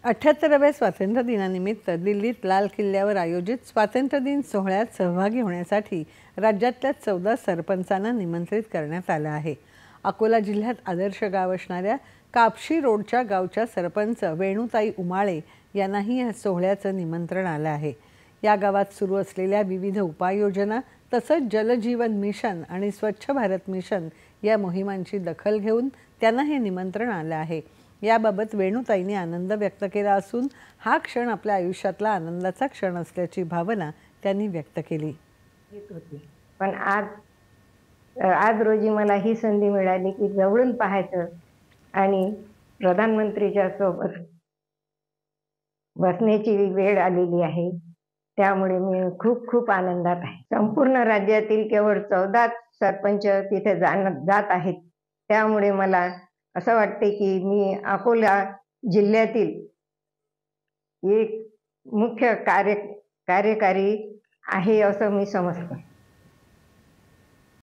78व्या स्वातंत्र्य दिनानिमित्त दिल्लीत लाल किल्ल्यावर आयोजित स्वातंत्र्य दिन सोहळ्यात सहभागी होण्यासाठी राज्यातल्या 14 सरपंचांना निमंत्रित करण्यात आलं आहे। अकोला जिल्ह्यात आदर्श गाव असणाऱ्या कापशी रोडच्या गावच्या सरपंच वेणुताई उमाळे यांनाही या सोहळ्याचं निमंत्रण आलं आहे। या गावात सुरू असलेल्या विविध उपाययोजना तसंच जलजीवन मिशन आणि स्वच्छ भारत मिशन या मोहिमांची दखल घेऊन त्यांना हे निमंत्रण आलं आहे। याबाबत वेणुताईंनी आनंद व्यक्त केला असून हा क्षण आपल्या आयुष्यातला आनंदाचा क्षण असल्याची भावना त्यांनी व्यक्त केली। पण आज रोजी मला ही संधी मिळाली की जवळून पाहायचं आणि प्रधानमंत्रीच्या सोबत बसण्याची वेळ आलेली आहे। त्यामुळे मी खूप खूप आनंदात आहे। संपूर्ण राज्यातील केवळ 14 सरपंच तिथे जात आहेत। त्यामुळे मला असं वाटते की मी अकोला जिल्ह्यातील एक मुख्य कार्यकारी आहे असं मी समजतो।